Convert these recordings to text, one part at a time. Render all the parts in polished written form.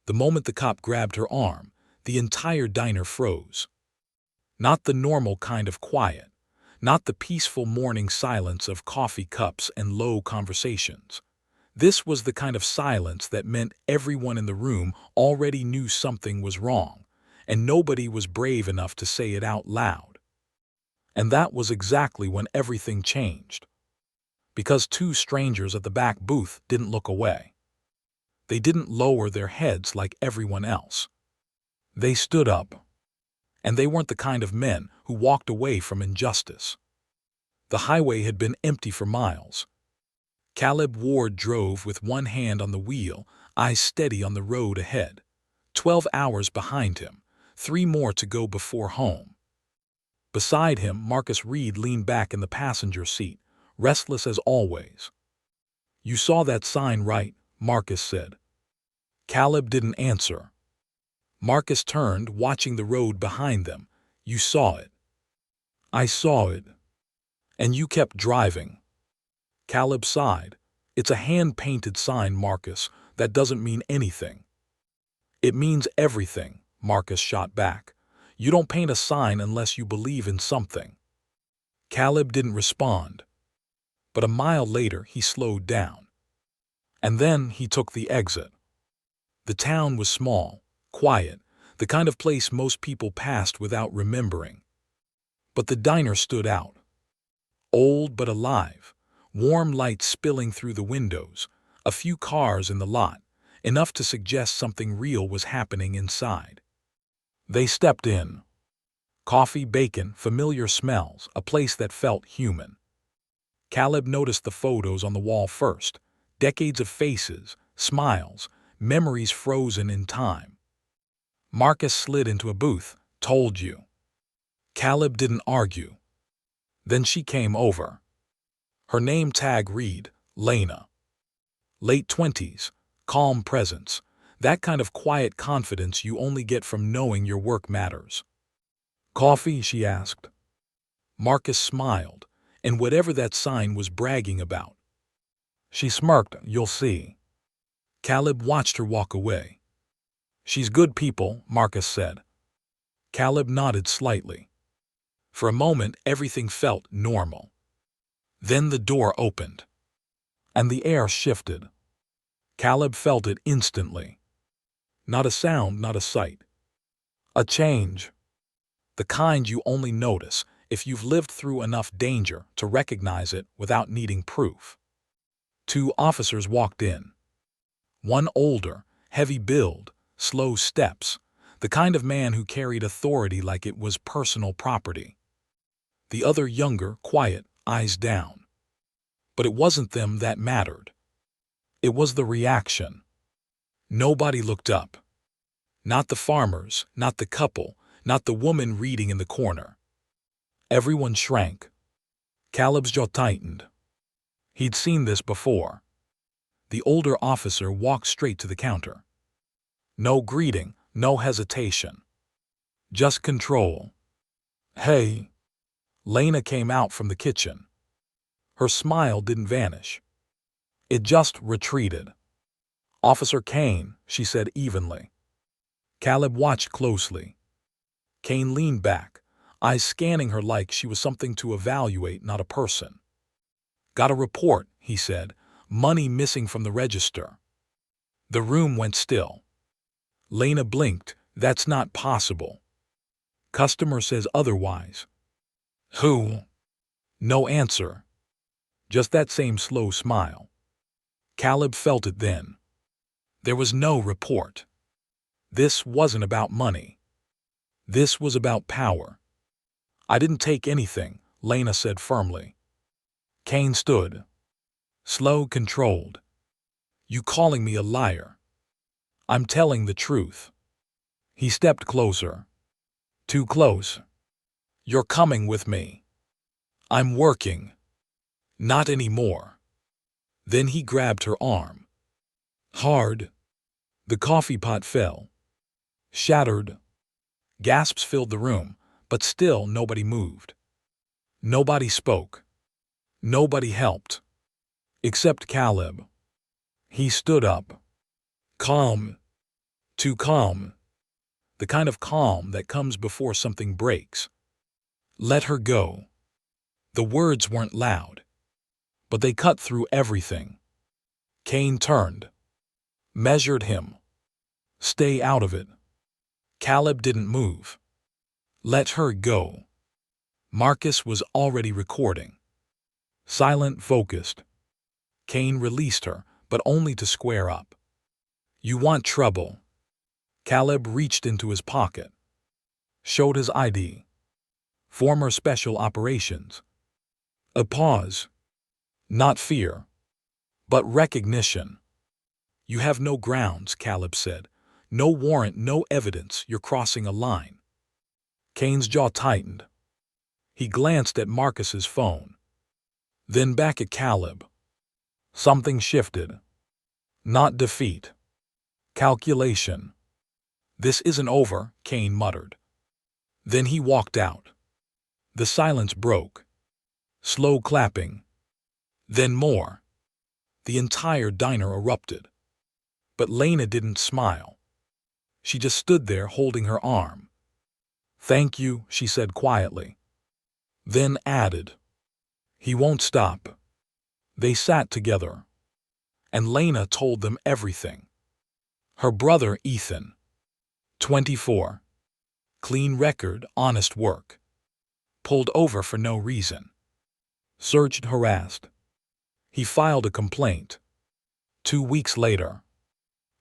The moment the cop grabbed her arm, the entire diner froze. Not the normal kind of quiet, not the peaceful morning silence of coffee cups and low conversations. This was the kind of silence that meant everyone in the room already knew something was wrong, and nobody was brave enough to say it out loud. And that was exactly when everything changed. Because two strangers at the back booth didn't look away. They didn't lower their heads like everyone else. They stood up. And they weren't the kind of men who walked away from injustice. The highway had been empty for miles. Caleb Ward drove with one hand on the wheel, eyes steady on the road ahead. 12 hours behind him, 3 more to go before home. Beside him, Marcus Reed leaned back in the passenger seat, restless as always. "You saw that sign, right?" Marcus said. Caleb didn't answer. Marcus turned, watching the road behind them. "You saw it." "I saw it." "And you kept driving." Caleb sighed. "It's a hand-painted sign, Marcus. That doesn't mean anything." "It means everything," Marcus shot back. "You don't paint a sign unless you believe in something." Caleb didn't respond. But a mile later, he slowed down. And then he took the exit. The town was small, quiet, the kind of place most people passed without remembering. But the diner stood out. Old but alive, warm light spilling through the windows, a few cars in the lot, enough to suggest something real was happening inside. They stepped in. Coffee, bacon, familiar smells, a place that felt human. Caleb noticed the photos on the wall first, decades of faces, smiles, memories frozen in time. Marcus slid into a booth. "Told you." Caleb didn't argue. Then she came over. Her name tag read, Lena. Late 20s, calm presence, that kind of quiet confidence you only get from knowing your work matters. "Coffee?" she asked. Marcus smiled, and whatever that sign was bragging about. She smirked. "You'll see." Caleb watched her walk away. "She's good people," Marcus said. Caleb nodded slightly. For a moment, everything felt normal. Then the door opened. And the air shifted. Caleb felt it instantly. Not a sound, not a sight. A change. The kind you only notice if you've lived through enough danger to recognize it without needing proof. 2 officers walked in. One older, heavy build, slow steps, the kind of man who carried authority like it was personal property. The other younger, quiet, eyes down. But it wasn't them that mattered. It was the reaction. Nobody looked up. Not the farmers, not the couple, not the woman reading in the corner. Everyone shrank. Caleb's jaw tightened. He'd seen this before. The older officer walked straight to the counter. No greeting, no hesitation. Just control. "Hey." Lena came out from the kitchen. Her smile didn't vanish. It just retreated. "Officer Kane," she said evenly. Caleb watched closely. Kane leaned back, eyes scanning her like she was something to evaluate, not a person. "Got a report," he said. "Money missing from the register." The room went still. Lena blinked. "That's not possible." "Customer says otherwise." "Who?" No answer. Just that same slow smile. Caleb felt it then. There was no report. This wasn't about money. This was about power. "I didn't take anything," Lena said firmly. Kane stood. Slow, controlled. "You calling me a liar?" "I'm telling the truth." He stepped closer. Too close. "You're coming with me." "I'm working." "Not anymore." Then he grabbed her arm. Hard. The coffee pot fell. Shattered. Gasps filled the room, but still nobody moved. Nobody spoke. Nobody helped. Except Caleb. He stood up. Calm. Too calm. The kind of calm that comes before something breaks. Let her go. The words weren't loud, but they cut through everything. Kane turned, measured him. Stay out of it. Caleb didn't move. Let her go. Marcus was already recording. Silent, focused. Kane released her, but only to square up. You want trouble. Caleb reached into his pocket. Showed his ID. Former Special Operations. A pause. Not fear, but recognition. You have no grounds, Caleb said. No warrant, no evidence. You're crossing a line. Kane's jaw tightened. He glanced at Marcus's phone. Then back at Caleb. Something shifted. Not defeat. Calculation. This isn't over, Kane muttered. Then he walked out. The silence broke. Slow clapping. Then more. The entire diner erupted. But Lena didn't smile. She just stood there holding her arm. Thank you, she said quietly. Then added, he won't stop. They sat together. And Lena told them everything. Her brother Ethan. 24. Clean record, honest work. Pulled over for no reason. Searched, harassed. He filed a complaint. 2 weeks later,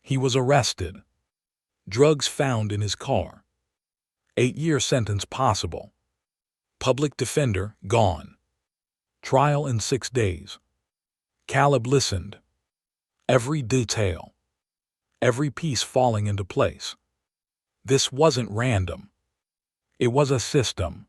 he was arrested. Drugs found in his car. 8-year sentence possible. Public defender gone. Trial in 6 days. Caleb listened. Every detail. Every piece falling into place. This wasn't random. It was a system.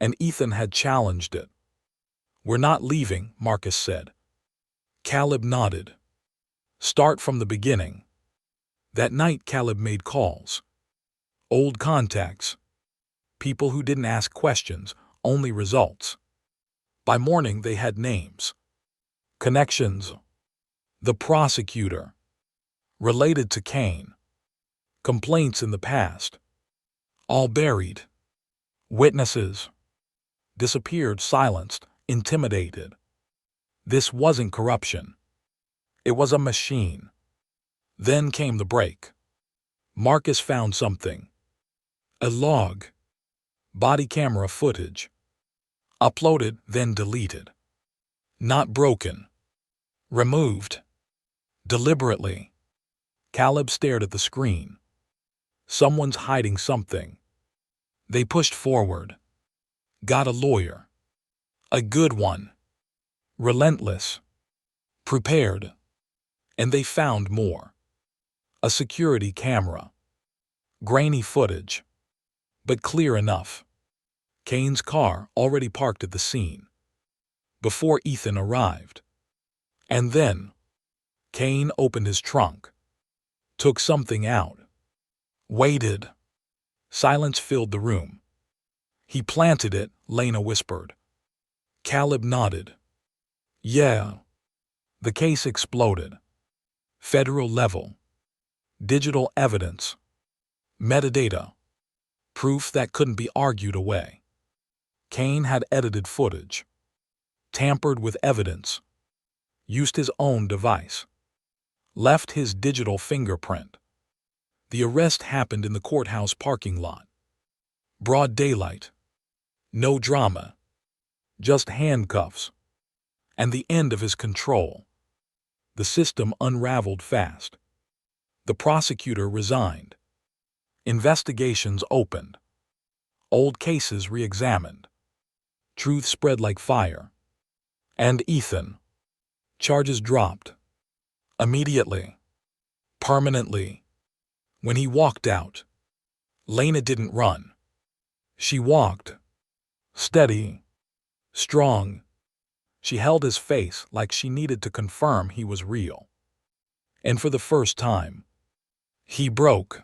And Ethan had challenged it. We're not leaving, Marcus said. Caleb nodded. Start from the beginning. That night Caleb made calls. Old contacts. People who didn't ask questions, only results. By morning they had names. Connections. The prosecutor. Related to Kane. Complaints in the past. All buried. Witnesses. Disappeared, silenced, intimidated. This wasn't corruption. It was a machine. Then came the break. Marcus found something. A log. Body camera footage. Uploaded, then deleted. Not broken. Removed. Deliberately. Caleb stared at the screen. Someone's hiding something. They pushed forward. Got a lawyer. A good one. Relentless. Prepared. And they found more. A security camera. Grainy footage. But clear enough. Kane's car already parked at the scene. Before Ethan arrived. And then, Kane opened his trunk. Took something out. Waited. Silence filled the room. He planted it, Lena whispered. Caleb nodded. Yeah. The case exploded. Federal level. Digital evidence. Metadata. Proof that couldn't be argued away. Kane had edited footage. Tampered with evidence. Used his own device. Left his digital fingerprint. The arrest happened in the courthouse parking lot. Broad daylight. No drama. Just handcuffs. And the end of his control. The system unraveled fast. The prosecutor resigned. Investigations opened. Old cases re-examined. Truth spread like fire. And Ethan. Charges dropped. Immediately. Permanently. When he walked out, Lena didn't run. She walked. Steady. Strong. She held his face like she needed to confirm he was real. And for the first time, he broke.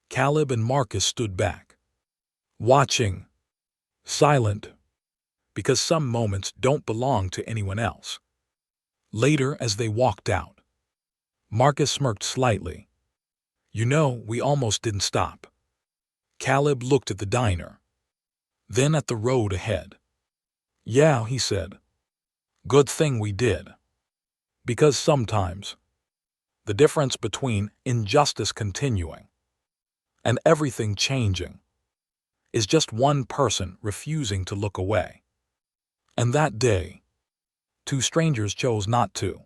Caleb and Marcus stood back. Watching. Silent. Because some moments don't belong to anyone else. Later, as they walked out, Marcus smirked slightly. You know, we almost didn't stop. Caleb looked at the diner, then at the road ahead. Yeah, he said. Good thing we did. Because sometimes, the difference between injustice continuing and everything changing is just one person refusing to look away. And that day, two strangers chose not to.